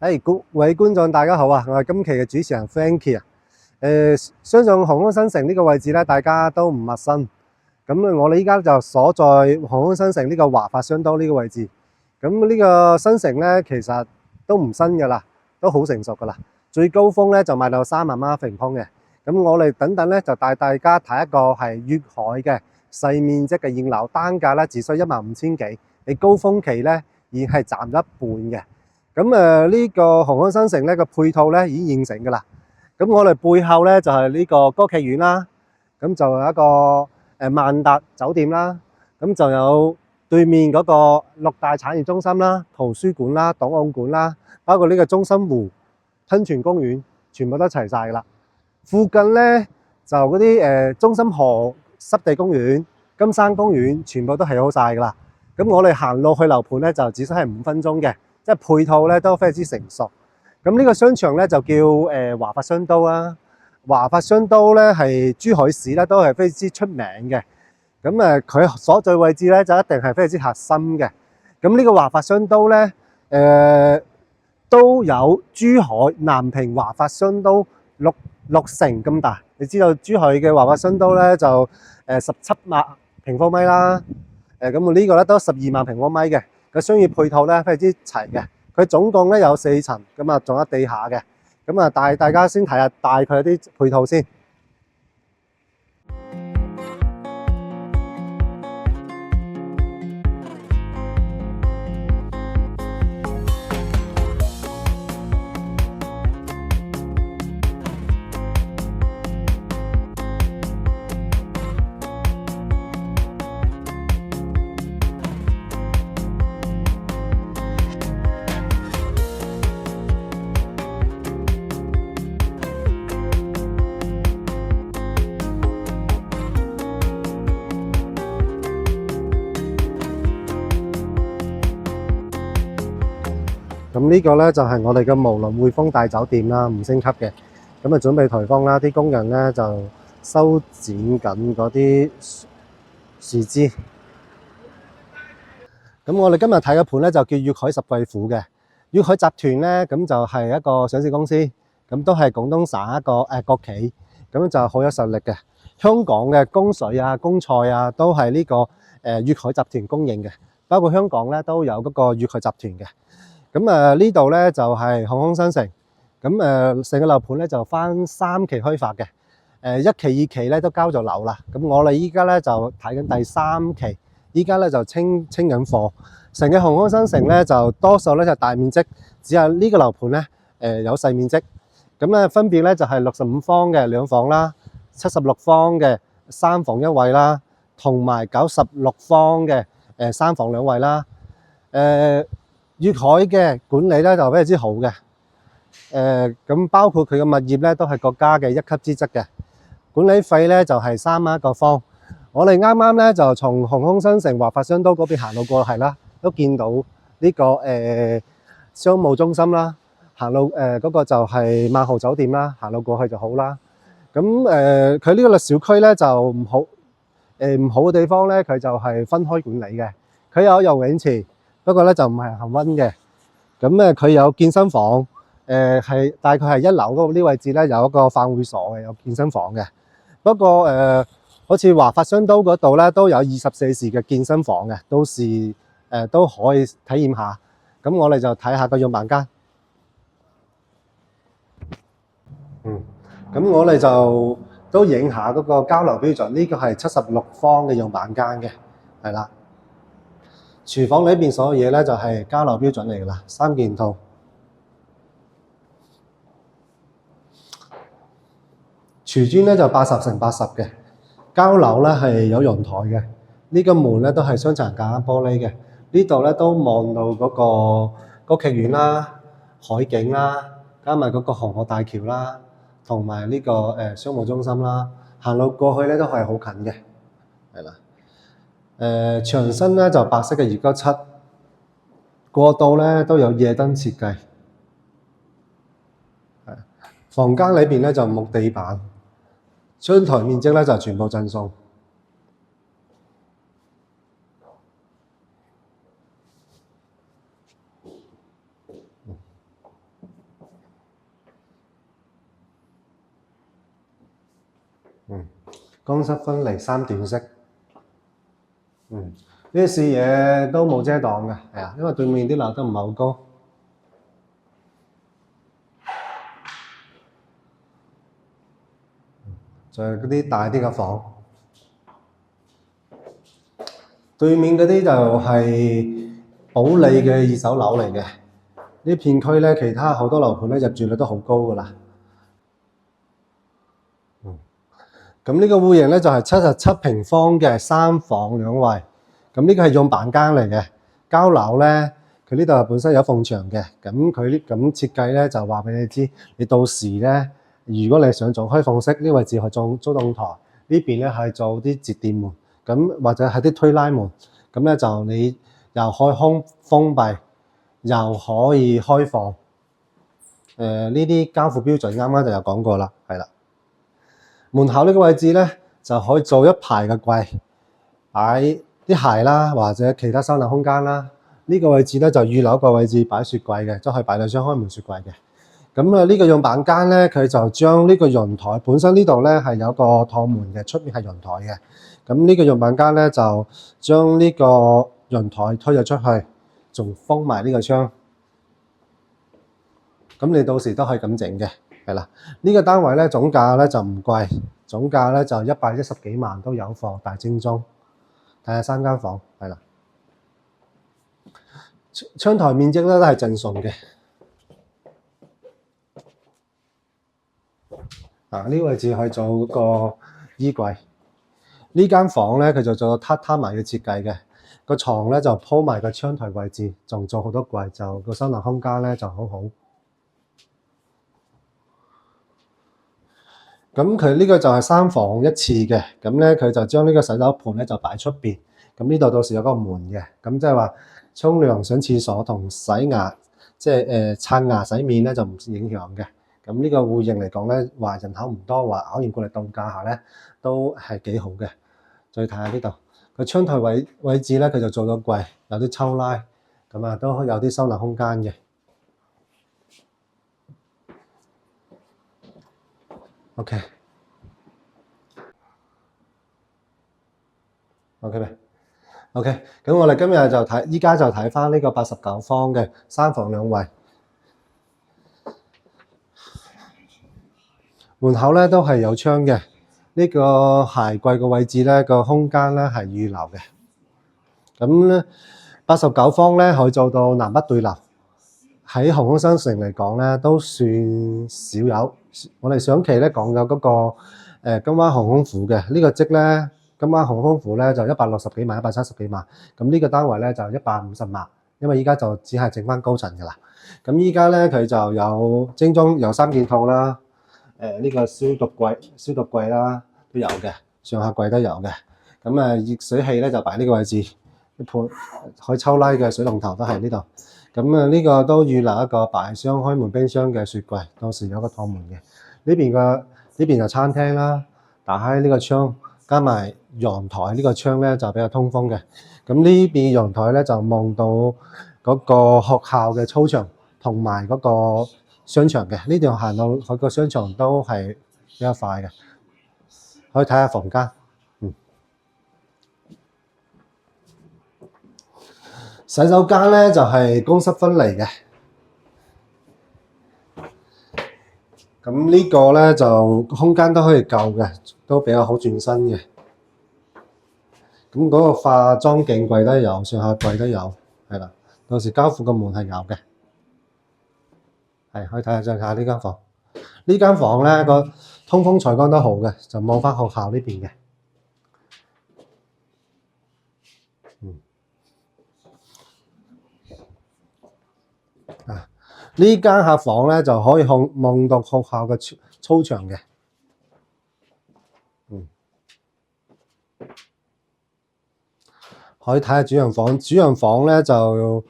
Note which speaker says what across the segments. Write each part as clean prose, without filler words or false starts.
Speaker 1: 各位觀眾大家好啊！我係今期嘅主持人 Frankie 啊。相信航空新城呢個位置咧，大家都唔陌生。咁我哋依家就所在航空新城呢個華發商都呢個位置。咁呢個新城咧，其實都唔新噶啦，都好成熟噶啦。最高峰咧就賣到3萬蚊平方嘅。咁我哋等等咧就帶大家睇一個係粵海嘅細面積嘅現樓，單價咧只需15000幾，你高峰期咧已經係賺咗一半嘅。咁呢個航空新城咧個配套咧已經現成㗎啦。咁我哋背後咧就係呢個歌劇院啦，咁就有一個萬達酒店啦，咁就有對面嗰個六大產業中心啦、圖書館啦、檔案館啦，包括呢個中心湖、噴泉公園，全部都齊晒㗎啦。附近咧就嗰啲中心河濕地公園、金山公園，全部都係好晒㗎啦。咁我哋行路去樓盤咧就只需係5分鐘嘅。即係配套咧都非常之成熟。咁呢個商場咧就叫華發商都啦。華發商都咧係珠海市咧都係非常之出名嘅。咁佢所在位置咧就一定係非常之核心嘅。咁呢個華發商都咧都有珠海南屏華發商都六成咁大。你知道珠海嘅華發商都咧就17萬平方米啦。咁呢個咧都12萬平方米嘅。個商業配套咧非常之齊嘅，佢總共咧有4層，咁啊仲有地下嘅，咁啊大家先睇下大概啲配套先。咁呢個咧就係我哋嘅無倫匯豐大酒店啦，5星級嘅。咁啊準備颱風啦，啲工人咧就修剪緊嗰啲樹枝。咁我哋今日睇嘅盤咧就叫粵海十貴府嘅。粵海集團咧咁就係一個上市公司，咁都係廣東省一個國企，咁就好有實力嘅。香港嘅供水啊、供菜啊都係呢個粵海集團供應嘅，包括香港咧都有嗰個粵海集團嘅。咁呢度咧就係航空新城，咁成個樓盤咧就分3期開發嘅，1期、2期咧都交咗樓啦。咁我哋依家咧就睇緊第3期，依家咧就清緊貨。成個航空新城咧就多數咧就大面積，只有呢個樓盤咧有細面積。咁咧分別咧就係65方嘅2房啦，76方嘅3房1衛啦，同埋96方嘅3房2衛啦。粵海嘅管理咧就非常之好嘅，咁包括佢嘅物業咧都係國家嘅1級資質嘅，管理費咧就係3蚊1個方。我哋啱啱咧就從航空新城華發商都嗰邊行路過係啦，都見到呢個商務中心啦，行路嗰個就係萬豪酒店啦，行路過去就好啦。咁佢呢個小區咧就唔好嘅地方咧，佢就係分開管理嘅，佢有游泳池。不過咧就唔係恆溫嘅，咁佢有健身房，係大概係1樓嗰啲位置咧有一個飯會所嘅，有健身房嘅。不過好似華發商都嗰度咧都有24時嘅健身房嘅，到時都可以體驗下。咁我哋就睇下個樣板間。咁我哋就都影下嗰個交流標準，呢個係76方嘅樣板間嘅，係啦。廚房裏邊所有嘢咧就係交流標準嚟㗎啦，3件套。廚磚咧就80乘80嘅，交流咧係有陽台嘅。呢個門咧都係雙層架玻璃嘅。呢度咧都望到嗰個歌劇院啦、海景啦，加埋嗰個虹河大橋啦，同埋呢個商務中心啦。行路過去咧都係好近嘅，係啦。牆身咧就白色嘅297，過道咧都有夜燈設計。房間裏邊咧就木地板，窗台面積咧就全部贈送。乾濕分離三段式。呢啲視野都冇遮擋嘅，係啊，因為對面啲樓都唔係好高。就係嗰啲大啲嘅房。對面嗰啲就係保利嘅二手樓嚟嘅。呢片區咧，其他好多樓盤咧入住率都好高㗎啦。咁呢個戶型咧就係77平方嘅3房2衛。咁呢個係用板間嚟嘅。交樓咧，佢呢度本身有縫牆嘅。咁佢呢咁設計咧就話俾你知，你到時咧，如果你想做開放式，呢位置去做租棟台，呢邊咧係做啲節電門，咁或者係啲推拉門。咁咧就你又開空封閉，又可以開放。呢啲交付標準啱啱就有講過啦，係啦。門口呢個位置咧，就可以做一排嘅櫃，擺啲鞋啦，或者其他收納空間啦。呢個位置咧就預留一個位置擺雪櫃嘅，即係擺2箱開門雪櫃嘅。咁啊，呢個用板間咧，佢就將呢個陽台本身呢度咧係有個趟門嘅，出面係陽台嘅。咁呢個用板間咧就將呢個陽台推咗出去，仲封埋呢個窗。咁你到時都可以咁整嘅，係啦。呢個單位咧總價咧就唔貴，總價咧就110幾萬都有貨，大精裝。睇下3間房，係啦。窗台面積咧都係正常嘅。呢個位置可以做個衣櫃。呢間房咧佢就做個榻埋嘅設計嘅，個床咧就鋪埋個窗台位置，仲做好多櫃，就個收納空間咧就好好。咁佢呢個就係3房1廁嘅，咁咧佢就將呢個洗手盆咧就擺出邊。咁呢度到時有個門嘅，咁即係話沖涼、上廁所同洗牙，即係刷牙洗面咧就唔影響嘅。咁呢個戶型嚟講咧，話人口唔多，話考驗過嚟度假下咧，都係幾好嘅。再睇下呢度個窗台位置咧，佢就做咗櫃，有啲抽拉，咁啊都有啲收納空間嘅。OK 未 ？OK， 咁我哋今日就睇，依家就睇翻呢個89方嘅3房2衛。門口咧都係有窗嘅。呢個鞋櫃嘅位置咧，個空間咧係預留嘅。咁咧89方咧可以做到南北對流。喺航空商城嚟講咧，都算少有。我哋上期咧講咗嗰個金灣航空府嘅呢個積咧，金灣航空府咧就160幾萬、170幾萬。咁呢個單位咧就150萬，因為依家就只係剩翻高層噶啦。咁依家咧佢就有精裝有3件套啦。呢個消毒櫃啦都有嘅，上下櫃都有嘅。咁熱水器咧就擺呢個位置，一盤可以抽拉嘅水龍頭都係呢度。咁呢個都預留一個擺箱開門冰箱嘅雪櫃，到時有個趟門嘅。呢邊就餐廳啦，打開呢個窗，加埋陽台呢個窗咧就比較通風嘅。咁呢邊陽台咧就望到嗰個學校嘅操場同埋嗰個商場嘅。呢條行到佢個商場都係比較快嘅。可以睇下房間。洗手間咧就係乾濕分離嘅。咁呢個咧就空間都可以夠嘅，都比較好轉身嘅。咁嗰個化妝鏡櫃都有，上下櫃都有，係啦。到時交付個門係有嘅。係可以睇下再睇下呢間房。呢間房咧個通風採光都好嘅，就望翻學校呢邊嘅。呢間客房咧就可以望到學校嘅操場嘅。可以睇下主人房。主人房咧就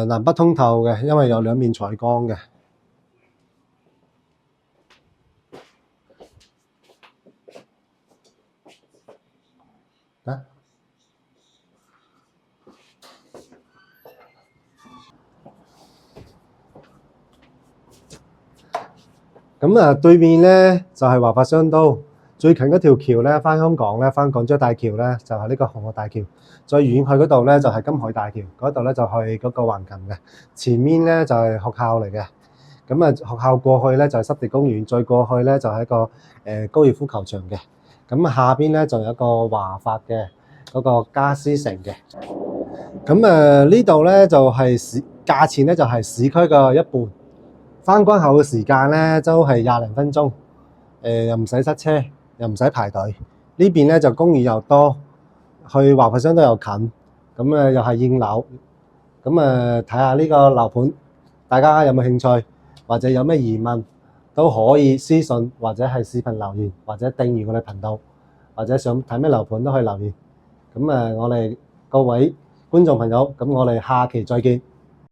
Speaker 1: 南北通透嘅，因為有2面採光嘅。咁對面咧就係華發商都，最近嗰條橋咧，翻香港咧，翻港珠澳大橋咧，就係呢個紅河大橋。再遠去嗰度咧，就係金海大橋，嗰度咧就去嗰個橫琴嘅。前面咧就係學校嚟嘅。咁啊，學校過去咧就係濕地公園，再過去咧就係一個高爾夫球場嘅。咁下邊咧就有一個華發嘅嗰個家私城嘅。咁呢度咧就係價錢咧就係市區嘅一半。翻關口嘅時間咧都係20零分鐘，又唔使塞車，又唔使排隊。呢邊咧就公寓又多，去華發商都又近，咁又係應樓。咁睇下呢個樓盤，大家有冇興趣，或者有咩疑問，都可以私信或者係視頻留言，或者訂閱我哋頻道，或者想睇咩樓盤都可以留言。咁我哋各位觀眾朋友，咁我哋下期再見。